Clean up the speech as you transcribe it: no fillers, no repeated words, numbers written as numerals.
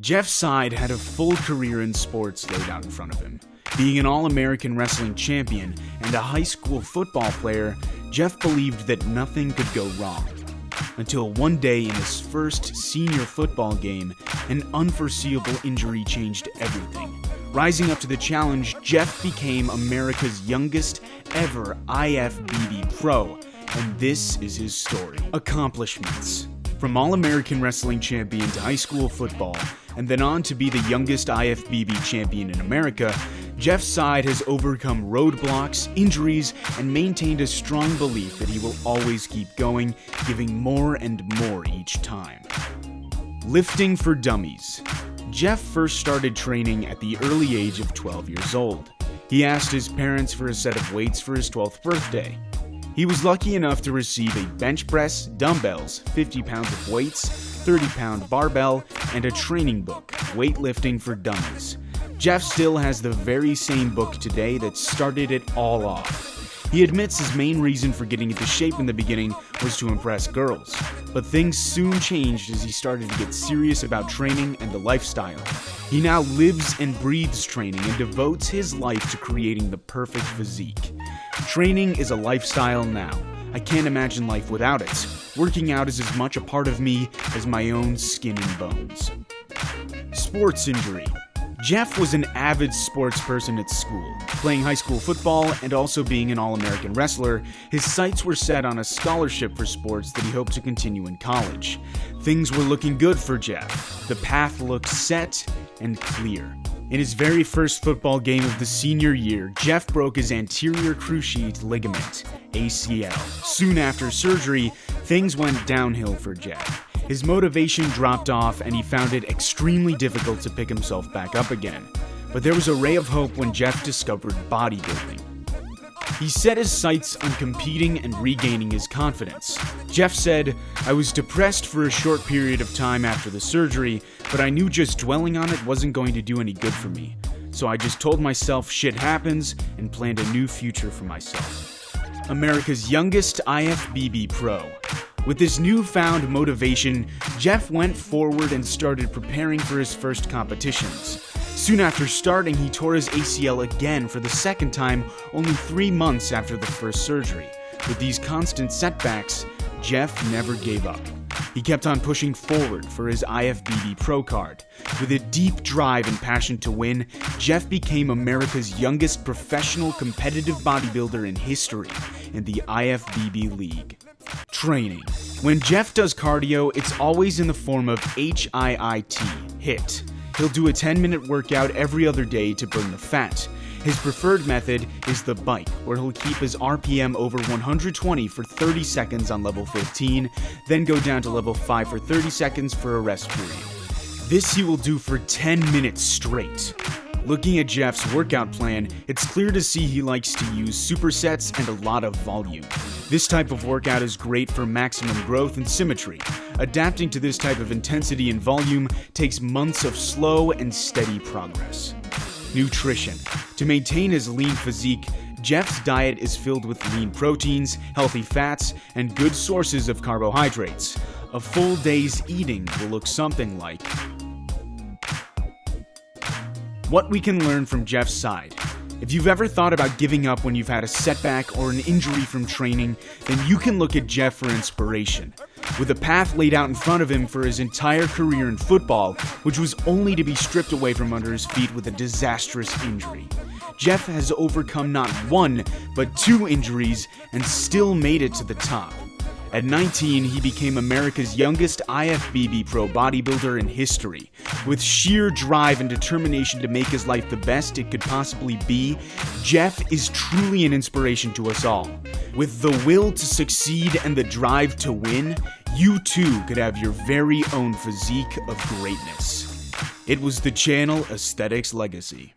Jeff Seid had a full career in sports laid out in front of him. Being an All-American wrestling champion and a high school football player, Jeff believed that nothing could go wrong. Until one day in his first senior football game, an unforeseeable injury changed everything. Rising up to the challenge, Jeff became America's youngest ever IFBB pro, and this is his story. Accomplishments. From All-American wrestling champion to high school football, and then on to be the youngest IFBB champion in America, Jeff Seid has overcome roadblocks, injuries, and maintained a strong belief that he will always keep going, giving more and more each time. Lifting for Dummies. Jeff first started training at the early age of 12 years old. He asked his parents for a set of weights for his 12th birthday. He was lucky enough to receive a bench press, dumbbells, 50 pounds of weights, 30-pound barbell, and a training book, Weightlifting for Dummies. Jeff still has the very same book today that started it all off. He admits his main reason for getting into shape in the beginning was to impress girls, but things soon changed as he started to get serious about training and the lifestyle. He now lives and breathes training and devotes his life to creating the perfect physique. Training is a lifestyle now. I can't imagine life without it. Working out is as much a part of me as my own skin and bones. Sports injury. Jeff was an avid sports person at school. Playing high school football and also being an All-American wrestler, his sights were set on a scholarship for sports that he hoped to continue in college. Things were looking good for Jeff. The path looked set and clear. In his very first football game of the senior year, Jeff broke his anterior cruciate ligament, ACL. Soon after surgery, things went downhill for Jeff. His motivation dropped off and he found it extremely difficult to pick himself back up again. But there was a ray of hope when Jeff discovered bodybuilding. He set his sights on competing and regaining his confidence. Jeff said, "I was depressed for a short period of time after the surgery, but I knew just dwelling on it wasn't going to do any good for me. So I just told myself shit happens and planned a new future for myself." America's youngest IFBB pro. With this newfound motivation, Jeff went forward and started preparing for his first competitions. Soon after starting, he tore his ACL again for the second time only 3 months after the first surgery. With these constant setbacks, Jeff never gave up. He kept on pushing forward for his IFBB Pro card. With a deep drive and passion to win, Jeff became America's youngest professional competitive bodybuilder in history in the IFBB League. Training. When Jeff does cardio, it's always in the form of HIIT, HIIT. He'll do a 10-minute workout every other day to burn the fat. His preferred method is the bike, where he'll keep his RPM over 120 for 30 seconds on level 15, then go down to level 5 for 30 seconds for a rest period. This he will do for 10 minutes straight. Looking at Jeff's workout plan, it's clear to see he likes to use supersets and a lot of volume. This type of workout is great for maximum growth and symmetry. Adapting to this type of intensity and volume takes months of slow and steady progress. Nutrition. To maintain his lean physique, Jeff's diet is filled with lean proteins, healthy fats, and good sources of carbohydrates. A full day's eating will look something like what we can learn from Jeff Seid. If you've ever thought about giving up when you've had a setback or an injury from training, then you can look at Jeff for inspiration. With a path laid out in front of him for his entire career in football, which was only to be stripped away from under his feet with a disastrous injury. Jeff has overcome not one, but 2 injuries and still made it to the top. At 19, he became America's youngest IFBB pro bodybuilder in history. With sheer drive and determination to make his life the best it could possibly be, Jeff is truly an inspiration to us all. With the will to succeed and the drive to win, you too could have your very own physique of greatness. It was the channel Aesthetics Legacy.